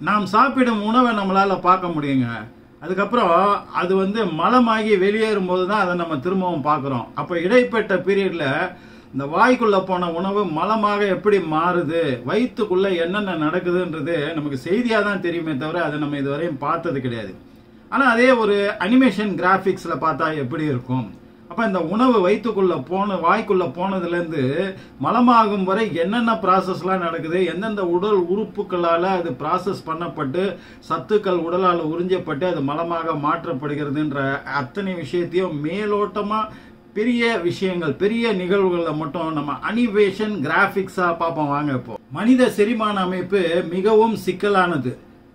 நாம் சாப்பிடும் உணவை நம்மளால பார்க்க முடியுங்க. அதுக்கப்புறம் அது வந்து மலமாகி வெளியேறும் போது தான் அதை நம்ம திரும்பவும் பார்க்குறோம். அப்போ இடைப்பட்ட பீரியட்ல இந்த வாய்க்குள்ள போன உணவு மலமாக எப்படி மாறுது, வயிற்றுக்குள்ள என்னென்ன நடக்குதுன்றது நமக்கு செய்தியாக தான் தெரியுமே தவிர அதை நம்ம இதுவரையும் பார்த்தது கிடையாது. ஆனால் அதே ஒரு அனிமேஷன் கிராஃபிக்ஸ்ல பார்த்தா எப்படி இருக்கும்? அப்ப இந்த உணவு வயிற்றுக்குள்ள வாய்க்குள்ள போனதுலேருந்து மலமாகும் வரை என்னென்ன ப்ராசஸ்லாம் நடக்குது, எந்தெந்த உடல் உறுப்புகளால் அது ப்ராசஸ் பண்ணப்பட்டு சத்துக்கள் உடலால் உறிஞ்சப்பட்டு அது மலமாக மாற்றப்படுகிறதுன்ற அத்தனை விஷயத்தையும் மேலோட்டமா பெரிய விஷயங்கள் பெரிய நிகழ்வுகளில் மட்டும் நம்ம அனிமேஷன் கிராஃபிக்ஸா பார்ப்போம். வாங்க. இப்போ மனித செரிமான அமைப்பு மிகவும் சிக்கலானது.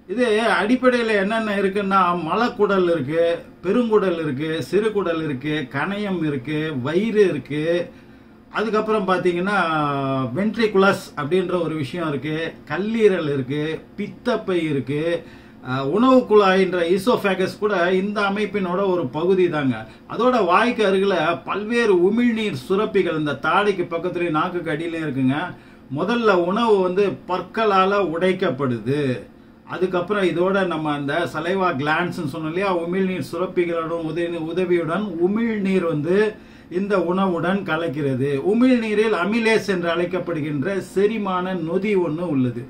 இது அடிப்படையில் என்னென்ன இருக்குன்னா மலக்குடல் இருக்கு, பெருங்குடல் இருக்கு, சிறுகுடல் இருக்கு, கணையம் இருக்கு, வயிறு இருக்கு, அதுக்கப்புறம் பார்த்தீங்கன்னா வென்ட்ரிகுலஸ் அப்படின்ற ஒரு விஷயம் இருக்கு, கல்லீரல் இருக்கு, பித்தப்பை இருக்கு, உணவு குழாயின்ற ஈசோஃபேகஸ் கூட இந்த அமைப்பினோட ஒரு பகுதி தாங்க. அதோட வாய்க்கு அருகில் பல்வேறு உமிழ்நீர் சுரப்பிகள் இந்த தாடைக்கு பக்கத்துலேயும் நாக்குக்கு அடியிலையும் இருக்குங்க. முதல்ல உணவு வந்து பற்களால உடைக்கப்படுது. அதுக்கப்புறம் இதோட நம்ம அந்த சலைவா கிளான்ஸ் சொன்னோம் இல்லையா, உமிழ்நீர் சுரப்பிகளோட உதவியுடன் உமிழ்நீர் வந்து இந்த உணவுடன் கலக்கிறது. உமிழ்நீரில் அமிலேஸ் என்று அழைக்கப்படுகின்ற செரிமான நொதி ஒன்று உள்ளது.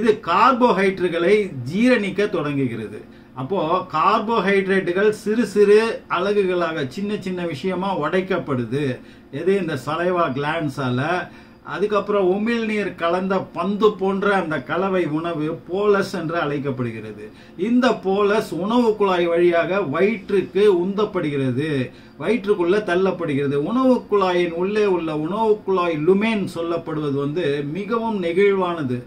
இது கார்போஹைட்ரேட்டுகளை ஜீரணிக்க தொடங்குகிறது. அப்போ கார்போஹைட்ரேட்டுகள் சிறு சிறு அலகுகளாக சின்ன சின்ன விஷயமா உடைக்கப்படுது. எது? இந்த சலைவா கிளான்ஸால. அதுக்கப்புறம் உமிழ்நீர் கலந்த பந்து போன்ற அந்த கலவை உணவு போலஸ் என்று அழைக்கப்படுகிறது. இந்த போலஸ் உணவு குழாய் வழியாக வயிற்றுக்கு உந்தப்படுகிறது, வயிற்றுக்குள்ள தள்ளப்படுகிறது. உணவு குழாயின் உள்ளே உள்ள உணவு குழாய் லுமேன் சொல்லப்படுவது வந்து மிகவும் நெகிழ்வானது.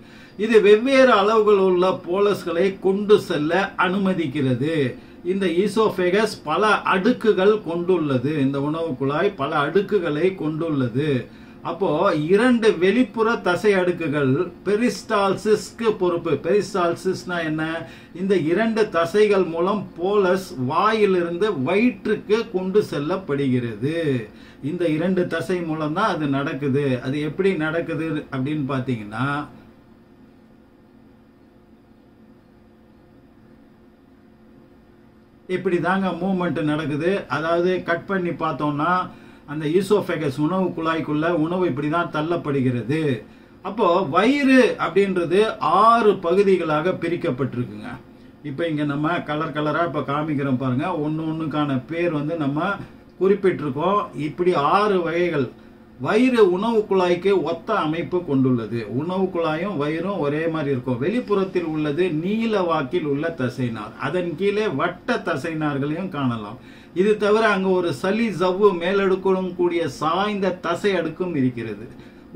இது வெவ்வேறு அளவுகள் உள்ள போலஸ்களை கொண்டு செல்ல அனுமதிக்கிறது. இந்த ஈசோஃபேகஸ் பல அடுக்குகள் கொண்டுள்ளது. இந்த உணவு குழாய் பல அடுக்குகளை கொண்டுள்ளது. அப்போ இரண்டு வெளிப்புற தசை அடுக்குகள் பெரிஸ்டால்சிஸ்க்கு பொறுப்பு. பெரிஸ்டால்சிஸ்னா என்ன? இந்த இரண்டு தசைகள் மூலம் போலஸ் வாயிலிருந்து வயிற்றுக்கு கொண்டு செல்லப்படுகிறது. இந்த இரண்டு தசை மூலம் தான் அது நடக்குது. அது எப்படி நடக்குது அப்படின்னு பாத்தீங்கன்னா, இப்படி தாங்க மூவ்மெண்ட் நடக்குது. அதாவது கட் பண்ணி பார்த்தோம்னா அந்த ஈசோஃபேகஸ் உணவு குழாய்க்குள்ள உணவு இப்படிதான் தள்ளப்படுகிறது. அப்போ வயிறு அப்படின்றது 6 பகுதிகளாக பிரிக்கப்பட்டிருக்குங்க. இப்ப இங்க நம்ம கலர் கலரா இப்ப காமிக்கிறோம் பாருங்க. ஒண்ணுக்கான பேர் வந்து நம்ம குறிப்பிட்டிருக்கோம். இப்படி 6 வகைகள். வயிறு உணவு குழாய்க்கு ஒத்த அமைப்பு கொண்டுள்ளது. உணவு குழாயும் வயிறும் ஒரே மாதிரி இருக்கும். வெளிப்புறத்தில் உள்ளது நீல வாக்கில் உள்ள தசைநார், அதன் கீழே வட்ட தசைநார்களையும் காணலாம். இது தவிர அங்கு ஒரு சளி ஜவ்வு மேலடுக்கும் கூடிய சாய்ந்த தசை அடுக்கும் இருக்கிறது.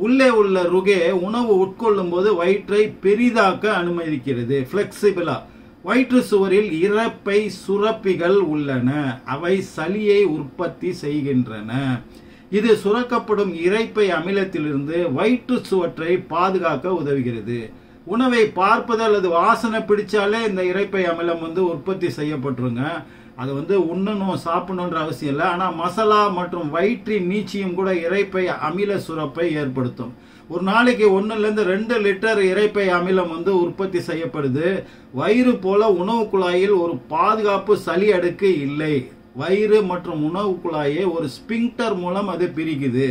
உள்ளே உள்ள ருகே உணவு உட்கொள்ளும் போது வயிற்றை பெரிதாக்க அனுமதிக்கிறது. பிளெக்சிபிளா. வயிற்று சுவரில் இரைப்பை சுரப்பிகள் உள்ளன. அவை சளியை உற்பத்தி செய்கின்றன. இது சுரக்கப்படும் இரைப்பை அமிலத்திலிருந்து வயிற்று சுவற்றை பாதுகாக்க உதவுகிறது. உணவை பார்ப்பது அல்லது வாசனை பிடிச்சாலே இந்த இரைப்பை அமிலம் வந்து உற்பத்தி செய்யப்பட்டுருங்க. அது வந்து உண்ணணும் சாப்பிடணுன்ற அவசியம் இல்லை. ஆனால் மசாலா மற்றும் வயிற்றின் நீச்சியும் கூட இரைப்பை அமில சுரப்பை ஏற்படுத்தும். ஒரு நாளைக்கு 1-2 லிட்டர் இரைப்பை அமிலம் வந்து உற்பத்தி செய்யப்படுது. வயிறு போல உணவு குழாயில் ஒரு பாதுகாப்பு சளி அடுக்கு இல்லை. வயிறு மற்றும் உணவு குழாயை ஒரு ஸ்பிங்டர் மூலம் அது பிரிக்குது.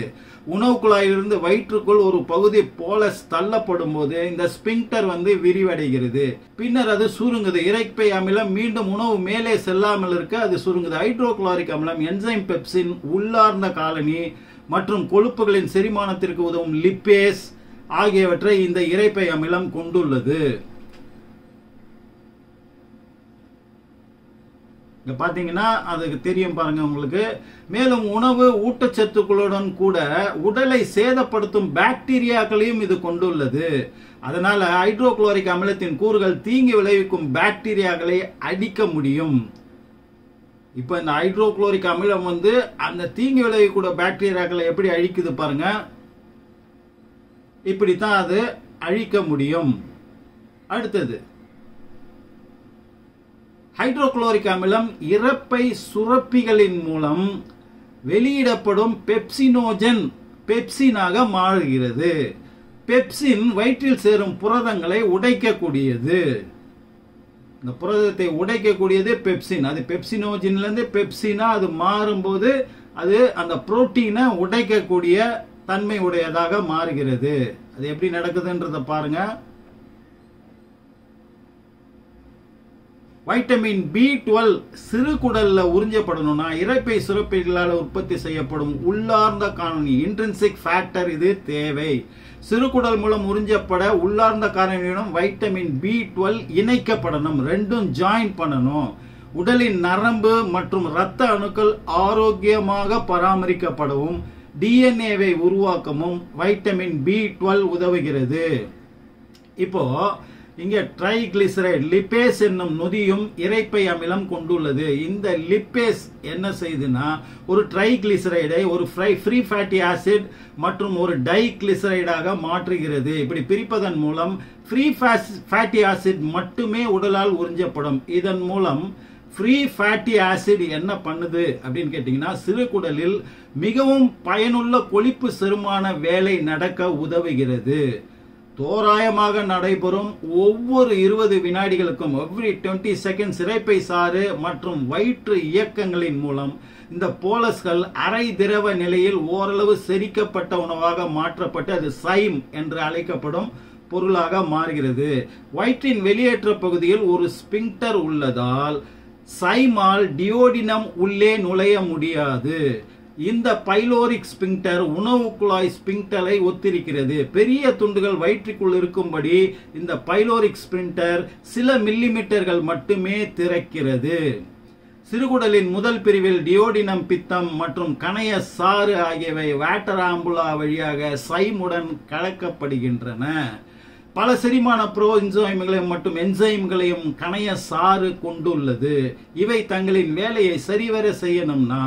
உணவு குழாயிலிருந்து வயிற்றுக்குள் ஒரு பகுதி போலஸ் தள்ளப்படும் போது இந்த ஸ்பிங்டர் வந்து விரிவடைகிறது. பின்னர் அது சுருங்குது. இரைப்பை அமிலம் மீண்டும் உணவு மேலே செல்லாமல் இருக்க அது சுருங்குது. ஹைட்ரோகுளோரிக் அமிலம், என்சைம் பெப்சின், உள்ளார்ந்த காலனி மற்றும் கொழுப்புகளின் செரிமானத்திற்கு உதவும் லிப்பேஸ் ஆகியவற்றை இந்த இரைப்பை அமிலம் கொண்டுள்ளது. பாத்தீங்கன்னா அதுக்கு தெரியும் பாருங்க உங்களுக்கு. மேலும் உணவு ஊட்டச்சத்துக்களுடன் கூட உடலை சேதப்படுத்தும் பாக்டீரியாக்களையும் இது கொண்டுள்ளது. அதனால ஹைட்ரோகுளோரிக் அமிலத்தின் கூறுகள் தீங்கு விளைவிக்கும் பாக்டீரியாக்களை அடிக்க முடியும். இப்ப இந்த ஹைட்ரோகுளோரிக் அமிலம் வந்து அந்த தீங்கு விளைவிக்கூடிய பாக்டீரியாக்களை எப்படி அழிக்குது பாருங்க. இப்படித்தான் அது அழிக்க முடியும். அடுத்தது, ஹைட்ரோகுளோரிக் அமிலம் இரைப்பை சுரப்பிகளின் மூலம் வெளியிடப்படும் பெப்சினோஜன் பெப்சினாக மாறுகிறது. பெப்சின் வயிற்றில் சேரும் புரதங்களை உடைக்கக்கூடியது. இந்த புரதத்தை உடைக்கக்கூடியது பெப்சின். அது பெப்சினோஜின்ல இருந்து பெப்சினா அது மாறும்போது அது அந்த புரோட்டீனை உடைக்கக்கூடிய தன்மை உடையதாக மாறுகிறது. அது எப்படி நடக்குதுன்றத பாருங்க. வைட்டமின் B12 சிறுகுடல்ல உறிஞ்சப்படணும்னா இரைப்பை சுரப்பிகளால் உற்பத்தி செய்யப்படும் உள்ளார்ந்த காரணி இன்ட்ரின்சிக் ஃபேக்டர் இது தேவை. சிறுகுடல் மூலம் உறிஞ்சப்பட உள்ளார்ந்த காரணியுடன் வைட்டமின் B12 இணைக்கப்படணும். ரெண்டும் ஜாயின் பண்ணணும். உடலின் நரம்பு மற்றும் இரத்த அணுக்கள் ஆரோக்கியமாக பராமரிக்கப்படவும் டிஎன்ஏவை உருவாக்கவும் வைட்டமின் B12 உதவுகிறது. இப்போ இங்க ட்ரைகிளிசரைடு லிப்பேஸ் என்னும் நொதியும் இரைப்பை அமிலம் கொண்டுள்ளது. இந்த லிப்பேஸ் என்ன செய்யுதுன்னா ஒரு ட்ரைகிளிசரைடை ஒரு ஃப்ரீ ஃபேட்டி ஆசிட் மற்றும் ஒரு டைகிளிசரைடாக மாற்றுகிறது. இப்படி பிரிப்பதன் மூலம் ஃப்ரீ ஃபேட்டி ஆசிட் மட்டுமே உடலால் உறிஞ்சப்படும். இதன் மூலம் ஃப்ரீ ஃபேட்டி ஆசிட் என்ன பண்ணுது அப்படின்னு கேட்டீங்கன்னா சிறுகுடலில் மிகவும் பயனுள்ள கொழுப்பு செரிமான வேலை நடக்க உதவுகிறது. தோராயமாக நடைபெறும் ஒவ்வொரு 20 வினாடிகளுக்கும் எவ்ரி 20 செகண்ட்ஸ் இரைப்பை சாறு மற்றும் வயிற்று இயக்கங்களின் மூலம் இந்த போலஸ்கள் அரை திரவ நிலையில் ஓரளவு செரிக்கப்பட்ட உணவாக மாற்றப்பட்டு அது சைம் என்று அழைக்கப்படும் பொருளாக மாறுகிறது. வயிற்றின் வெளியேற்ற பகுதியில் ஒரு ஸ்பிங்டர் உள்ளதால் சைமால் டியோடினம் உள்ளே நுழைய முடியாது. இந்த பைலோரிக் ஸ்பிங்டர் உணவு குழாய் ஸ்பிங்டரை ஒத்திருக்கிறது. பெரிய துண்டுகள் வயிற்றுக்குள் இருக்கும்படி இந்த பைலோரிக் ஸ்பிங்டர் சில மில்லிமீட்டர்கள் மட்டுமே திறக்கிறது. சிறுகுடலின் முதல் பிரிவில் டியோடினம் பித்தம் மற்றும் கணைய சாறு ஆகியவை வாட்டர் ஆம்புலா வழியாக சைமுடன் கலக்கப்படுகின்றன. பல செரிமான ப்ரோ என்சைம்களையும் மற்றும் என்சைம்களையும் கணைய சாறு கொண்டுள்ளது. இவை தங்களின் வேலையை சரிவர செய்யணும்னா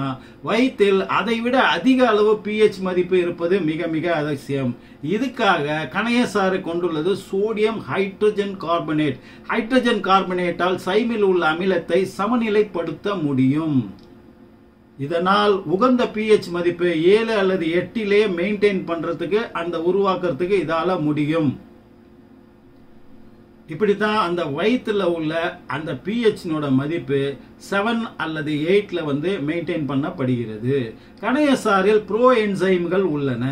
வயிற்றில் அதைவிட அதிக அளவு pH மதிப்பு இருப்பது மிக மிக அவசியம். இதுக்காக கணைய சாறு கொண்டுள்ளது சோடியம் ஹைட்ரஜன் கார்பனேட். ஹைட்ரஜன் கார்பனேட்டால் சைமில் உள்ள அமிலத்தை சமநிலைப்படுத்த முடியும். இதனால் உகந்த pH மதிப்பு 7 அல்லது 8 மெயின்டைன் பண்றதுக்கு அந்த உருவாக்குறதுக்கு இதால முடியும். இப்படித்தான் அந்த வயிற்றுல உள்ள அந்த pH மதிப்பு 7 அல்லது 8 வந்து மெயின்டைன் பண்ணப்படுகிறது. கணைய சாறில் ப்ரோ என்சைம்கள் உள்ளன.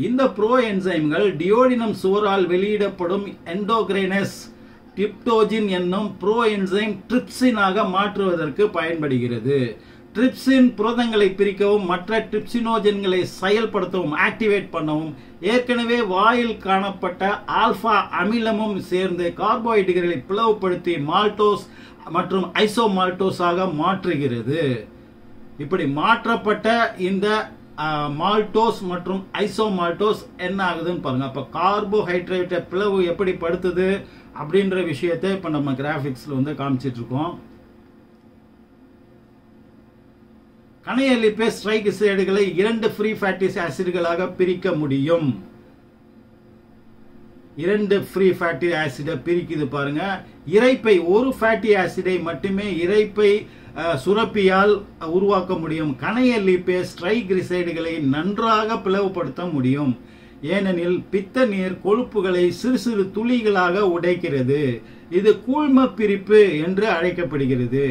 இந்த ப்ரோ என்சைம்கள் டியோடினம் சுவரால் வெளியிடப்படும் எண்டோகிரைனஸ் டிப்டோஜின் என்னும் ப்ரோ என்சைம் ட்ரிப்சினாக மாற்றுவதற்கு பயன்படுகிறது. ட்ரிப்சின் புரதங்களை பிரிக்கவும் மற்ற ட்ரிப்சினோஜன்களை செயல்படுத்தவும் ஆக்டிவேட் பண்ணவும் ஏற்கனவே வாயில் காணப்பட்ட ஆல்பா அமிலமும் சேர்ந்து கார்போஹைட்ரேட்டுகளை பிளவுபடுத்தி மால்டோஸ் மற்றும் ஐசோமால்டோஸாக மாற்றுகிறது. இப்படி மாற்றப்பட்ட இந்த மால்டோஸ் மற்றும் ஐசோமால்டோஸ் என்ன ஆகுதுன்னு பாருங்க. அப்ப கார்போஹைட்ரேட் பிளவு எப்படி படுத்துது அப்படின்ற விஷயத்தை இப்ப நம்ம கிராபிக்ஸ்ல வந்து காமிச்சிட்டு இருக்கோம். கணைய லிப்பேஸ் ட்ரைகிளிசரைடுகளை 2 ஃப்ரீ ஃபேட்டி ஆசிட்களாக பிரிக்க முடியும். 2 ஃப்ரீ ஃபேட்டி ஆசிடை பிரிக்குது பாருங்க. இரைப்பை ஒரு ஃபேட்டி ஆசிடை மட்டுமே இரைப்பை சுரப்பியால் உருவாக்க முடியும். கணைய லிப்பேஸ் ட்ரைகிளிசரைடுகளை நன்றாக பிளவுபடுத்த முடியும். ஏனெனில் பித்த நீர் கொழுப்புகளை சிறு சிறு துளிகளாக உடைக்கிறது. இது கூழ்ம பிரிப்பு என்று அழைக்கப்படுகிறது.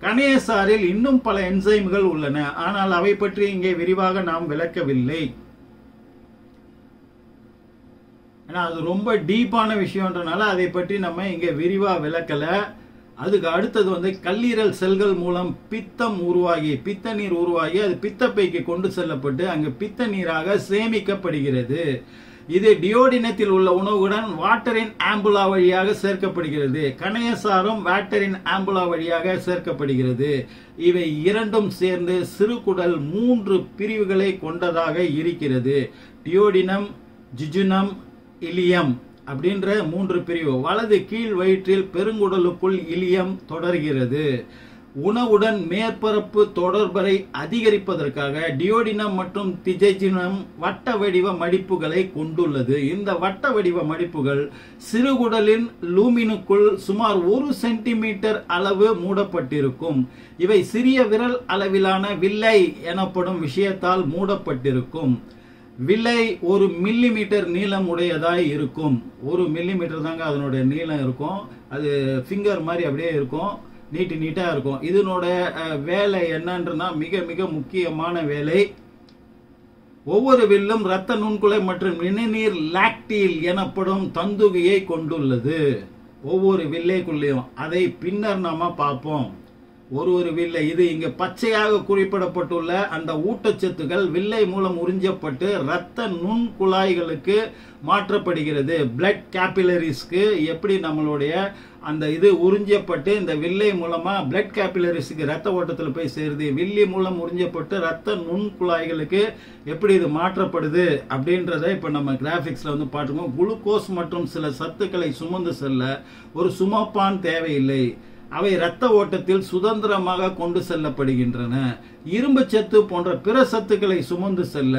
கணைய சாறில் இன்னும் பல என்சைம்கள் உள்ளன. ஆனால் அவை பற்றி இங்கே விரிவாக நாம் விளக்கவில்லை. ஏன்னா அது ரொம்ப டீப்பான விஷயம்ன்றனால அதை பற்றி நம்ம இங்க விரிவா விளக்கல. அதுக்கு அடுத்தது வந்து கல்லீரல் செல்கள் மூலம் பித்தம் உருவாகி பித்த நீர் உருவாகி அது பித்தப்பைக்கு கொண்டு செல்லப்பட்டு அங்கு பித்த நீராக சேமிக்கப்படுகிறது. இது டியோடினத்தில் உள்ள உணவுடன் வாட்டரின் ஆம்புலா வழியாக சேர்க்கப்படுகிறது. கணைய சாரும் வாட்டரின் ஆம்புலா வழியாக சேர்க்கப்படுகிறது. இவை இரண்டும் சேர்ந்து சிறுகுடல் 3 பிரிவுகளை கொண்டதாக இருக்கிறது. டியோடினம், ஜிஜுனம், இலியம் அப்படின்ற 3 பிரிவு. வலது கீழ் வயிற்றில் பெருங்குடலுக்குள் இலியம் தொடர்கிறது. உணவுடன் மேற்பரப்பு தொடர்பரை அதிகரிப்பதற்காக டியோடினம் மற்றும் திஜைஜினம் வட்ட வடிவ மடிப்புகளை கொண்டுள்ளது. இந்த வட்ட வடிவ மடிப்புகள் சிறுகுடலின் லூமினுக்குள் சுமார் 1 சென்டிமீட்டர் அளவு மூடப்பட்டிருக்கும். இவை சிறிய விரல் அளவிலான வில்லை எனப்படும் விஷயத்தால் மூடப்பட்டிருக்கும். வில்லை 1 மில்லிமீட்டர் நீளம் உடையதாய் இருக்கும். 1 மில்லிமீட்டர் தாங்க அதனுடைய நீளம் இருக்கும். அது ஃபிங்கர் மாதிரி அப்படியே இருக்கும், நீட்டா இருக்கும். இதனோட வேலை என்னன்றனா மிக மிக முக்கியமான வேலை. ஒவ்வொரு வில்லும் இரத்த நுண்குழை மற்றும் நிணநீர் லாக்டீல் எனப்படும் தந்துகியை கொண்டுள்ளது. ஒவ்வொரு வில்லைக்குள்ளேயும் அதை பின்னர் நாம பார்ப்போம். ஒரு வில்லை இது இங்க பச்சையாக குறிப்பிடப்பட்டுள்ள அந்த ஊட்டச்சத்துக்கள் வில்லை மூலம் உறிஞ்சப்பட்டு இரத்த நுண் குழாய்களுக்கு மாற்றப்படுகிறது. பிளட் கேபிலரிஸ்க்கு எப்படி நம்மளுடைய அந்த இது உறிஞ்சப்பட்டு இந்த வில்லை மூலமா பிளட் கேபிலரிஸ்க்கு ரத்த ஓட்டத்தில் போய் சேருது, வில்லி மூலம் உறிஞ்சப்பட்டு ரத்த நுண் குழாய்களுக்கு எப்படி இது மாற்றப்படுது அப்படின்றத இப்ப நம்ம கிராபிக்ஸ்ல வந்து பார்த்துக்கோம். குளுக்கோஸ் மற்றும் சில சத்துக்களை சுமந்து செல்ல ஒரு சுமப்பான் தேவையில்லை. அவை இரத்த ஓட்டத்தில் சுதந்திரமாக கொண்டு செல்லப்படுகின்றன. இரும்பு சத்து போன்ற பிற சத்துக்களை சுமந்து செல்ல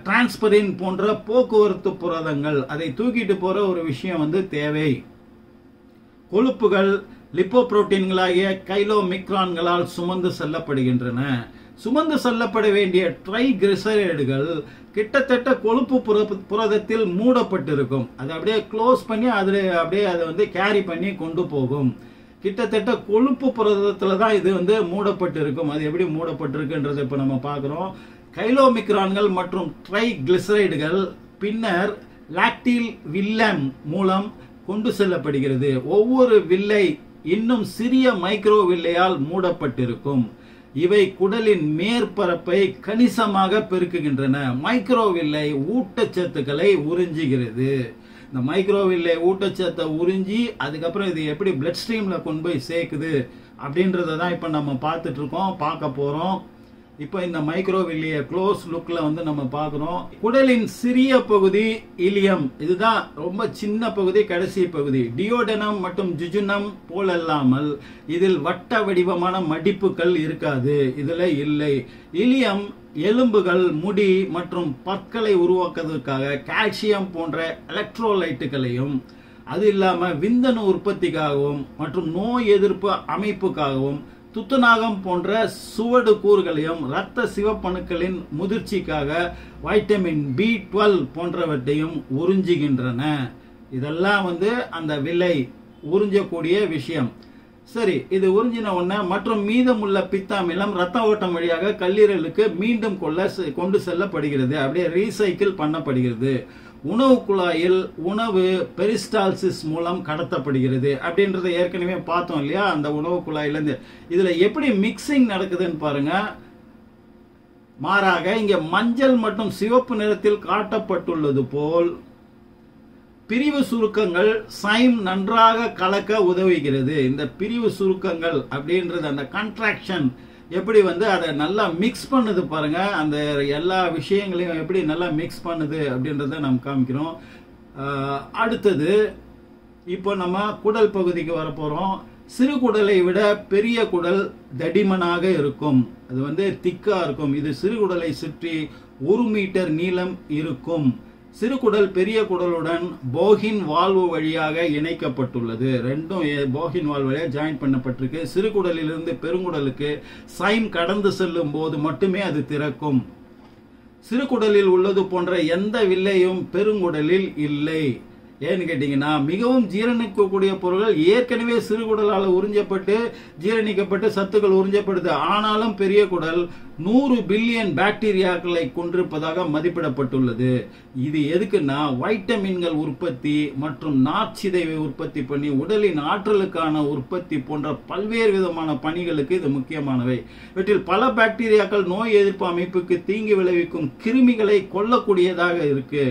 டிரான்ஸ்பரின் போன்ற போக்குவரத்து புரதங்கள் அதை தூக்கிட்டு போற ஒரு விஷயம் வந்து தேவை. கொழுப்புகள் லிப்போப்ரோட்டீன்களாகிய கைலோமிக்ரான்களால் சுமந்து செல்லப்படுகின்றன. சுமந்து செல்லப்பட வேண்டிய ட்ரைகிளிசரைடுகள் கிட்டத்தட்ட கொழுப்பு புரதத்தில் மூடப்பட்டிருக்கும். அதை அப்படியே க்ளோஸ் பண்ணி அப்படியே அதை வந்து கேரி பண்ணி கொண்டு போகும். கிட்டத்தட்ட கொழுப்பு புரதத்துல தான் இது வந்து மூடப்பட்டு இருக்கும். அது எப்படி மூடப்பட்டிருக்குன்றதை இப்ப நம்ம பார்க்கிறோம். கைலோமிக்ரான்கள் மற்றும் ட்ரைகிளிசரைடுகள் பின்னர் லாக்டீல் வில்லம் மூலம் கொண்டு செல்லப்படுகிறது. ஒவ்வொரு வில்லை இன்னும் சிறிய மைக்ரோ வில்லையால் மூடப்பட்டிருக்கும். இவை குடலின் மேற்பரப்பை கணிசமாக பெருக்குகின்றன. மைக்ரோ வில்லை ஊட்டச்சத்துக்களை உறிஞ்சுகிறது. இந்த மைக்ரோவில்லை ஊட்டச்சத்தை உறிஞ்சி அதுக்கப்புறம் இது எப்படி பிளட் ஸ்ட்ரீம்ல கொண்டு போய் சேர்க்குது அப்படின்றத தான் இப்ப நம்ம பார்த்துட்டு இருக்கோம், பார்க்க போறோம். இப்ப இந்த மைக்ரோவில்லிய க்ளோஸ் லுக்ல வந்து நம்ம பார்க்கிறோம். குடலின் சிறிய பகுதி இலியம், இதுதான் ரொம்ப சின்ன பகுதி, கடைசி பகுதி. டியோடனம் மற்றும் ஜுஜுனம் போலல்லாமல் இதில் வட்ட வடிவமான மடிப்புகள் இருக்காது, இதுல இல்லை. இலியம் எலும்புகள், முடி மற்றும் பற்களை உருவாக்குவதற்காக கால்சியம் போன்ற எலக்ட்ரோலைட்டுகளையும், அது இல்லாம விந்தணு உற்பத்திக்காகவும் மற்றும் நோய் எதிர்ப்பு அமைப்புக்காகவும் துத்தநாகம் போன்ற சுவடு கூறுகளையும், இரத்த சிவப்பணுக்களின் முதிர்ச்சிக்காக வைட்டமின் B12 போன்றவற்றையும் உறிஞ்சுகின்றன. இதெல்லாம் வந்து அந்த வில்லை உறிஞ்சக்கூடிய விஷயம். சரி, இது உறிஞ்சின உடனே மற்றும் மீதமுள்ள பித்தாமிலம் ரத்த ஓட்டம் வழியாக கல்லீரலுக்கு மீண்டும் கொண்டு செல்லப்படுகிறது, அப்படியே ரீசைக்கிள் பண்ணப்படுகிறது. உணவு குழாயில் உணவு பெரிஸ்டால்சிஸ் மூலம் கடத்தப்படுகிறது அப்படின்றத ஏற்கனவே பார்த்தோம் இல்லையா. அந்த உணவு குழாயில இருந்து இதுல எப்படி மிக்சிங் நடக்குதுன்னு பாருங்க. மாறாக இங்க மஞ்சள் மற்றும் சிவப்பு நிறத்தில் காட்டப்பட்டுள்ளது போல் பிரிவு சுருக்கங்கள் சைம் நன்றாக கலக்க உதவுகிறது. இந்த பிரிவு சுருக்கங்கள் அப்படின்றது அந்த கன்ட்ராக்ஷன் எப்படி வந்து அதை நல்லா மிக்ஸ் பண்ணுது பாருங்க. அந்த எல்லா விஷயங்களையும் எப்படி நல்லா மிக்ஸ் பண்ணுது அப்படின்றத நம்ம காமிக்கிறோம். அடுத்தது இப்போ நம்ம குடல் பகுதிக்கு வர போறோம். சிறு குடலை விட பெரிய குடல் தடிமனாக இருக்கும், அது வந்து திக்கா இருக்கும். இது சிறு குடலை சுற்றி 1 மீட்டர் நீளம் இருக்கும். சிறு குடல் பெரிய குடலுடன் போகின் வால்வு வழியாக இணைக்கப்பட்டுள்ளது. ரெண்டும் போகின் வால்வு வழியாக ஜாயின் பண்ணப்பட்டிருக்கு. சிறு குடலிலிருந்து பெருங்குடலுக்கு சைம் கடந்து செல்லும் போது மட்டுமே அது திறக்கும். சிறு குடலில் உள்ளது போன்ற எந்த வில்லையும் பெருங்குடலில் இல்லை. ஏன்னு கேட்டீங்கன்னா மிகவும் ஜீரணிக்கக்கூடிய பொருட்கள் ஏற்கனவே சிறுகுடலால் உறிஞ்சப்பட்டு ஜீரணிக்கப்பட்டு சத்துக்கள் உறிஞ்சப்படுது. ஆனாலும் பெரிய குடல் 100 பில்லியன் பாக்டீரியாக்களை கொண்டிருப்பதாக மதிப்பிடப்பட்டுள்ளது. இது எதுக்குன்னா வைட்டமின்கள் உற்பத்தி மற்றும் நார்ச்சிதைவை உற்பத்தி பண்ணி உடலின் ஆற்றலுக்கான உற்பத்தி போன்ற பல்வேறு விதமான பணிகளுக்கு இது முக்கியமானவை. இவற்றில் பல பாக்டீரியாக்கள் நோய் எதிர்ப்பு அமைப்புக்கு தீங்கு விளைவிக்கும் கிருமிகளை கொல்லக்கூடியதாக இருக்கு.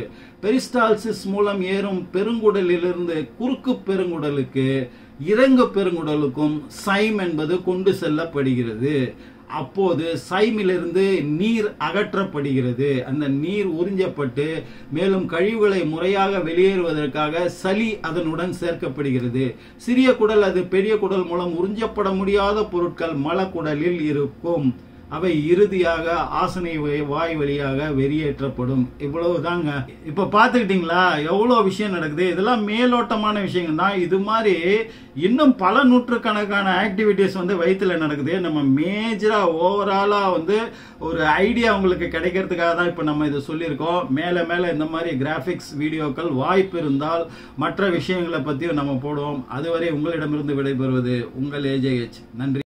பெரிஸ்டால்சிஸ் மூலம் ஏறும் பெருங்குடலிலிருந்து குறுக்கு பெருங்குடலுக்கு இறங்கு பெருங்குடலுக்கும் சைம் என்பது கொண்டு செல்லப்படுகிறது. அப்போது சைமிலிருந்து நீர் அகற்றப்படுகிறது. அந்த நீர் உறிஞ்சப்பட்டு மேலும் கழிவுகளை முறையாக வெளியேறுவதற்காக சளி அதனுடன் சேர்க்கப்படுகிறது. சிறிய குடல் அது பெரிய குடல் மூலம் உறிஞ்சப்பட முடியாத பொருட்கள் மலக்குடலில் இருக்கும். அவை இறுதியாக ஆசனை வாய் வழியாக வெளியேற்றப்படும். இவ்வளவுதாங்க. இப்ப பாத்துக்கிட்டீங்களா எவ்வளவு விஷயம் நடக்குது. இதெல்லாம் மேலோட்டமான விஷயங்கள் தான். இது மாதிரி இன்னும் பல நூற்றுக்கணக்கான ஆக்டிவிட்டிஸ் வந்து வயிற்றுல நடக்குது. நம்ம மேஜரா ஓவராலா வந்து ஒரு ஐடியா உங்களுக்கு கிடைக்கிறதுக்காக தான் இப்ப நம்ம இதை சொல்லியிருக்கோம். மேல மேல இந்த மாதிரி கிராபிக்ஸ் வீடியோக்கள் வாய்ப்பு இருந்தால் மற்ற விஷயங்களை பத்தியும் நம்ம போடுவோம். அதுவரை உங்களிடமிருந்து விடைபெறுவது உங்கள் AJH. நன்றி.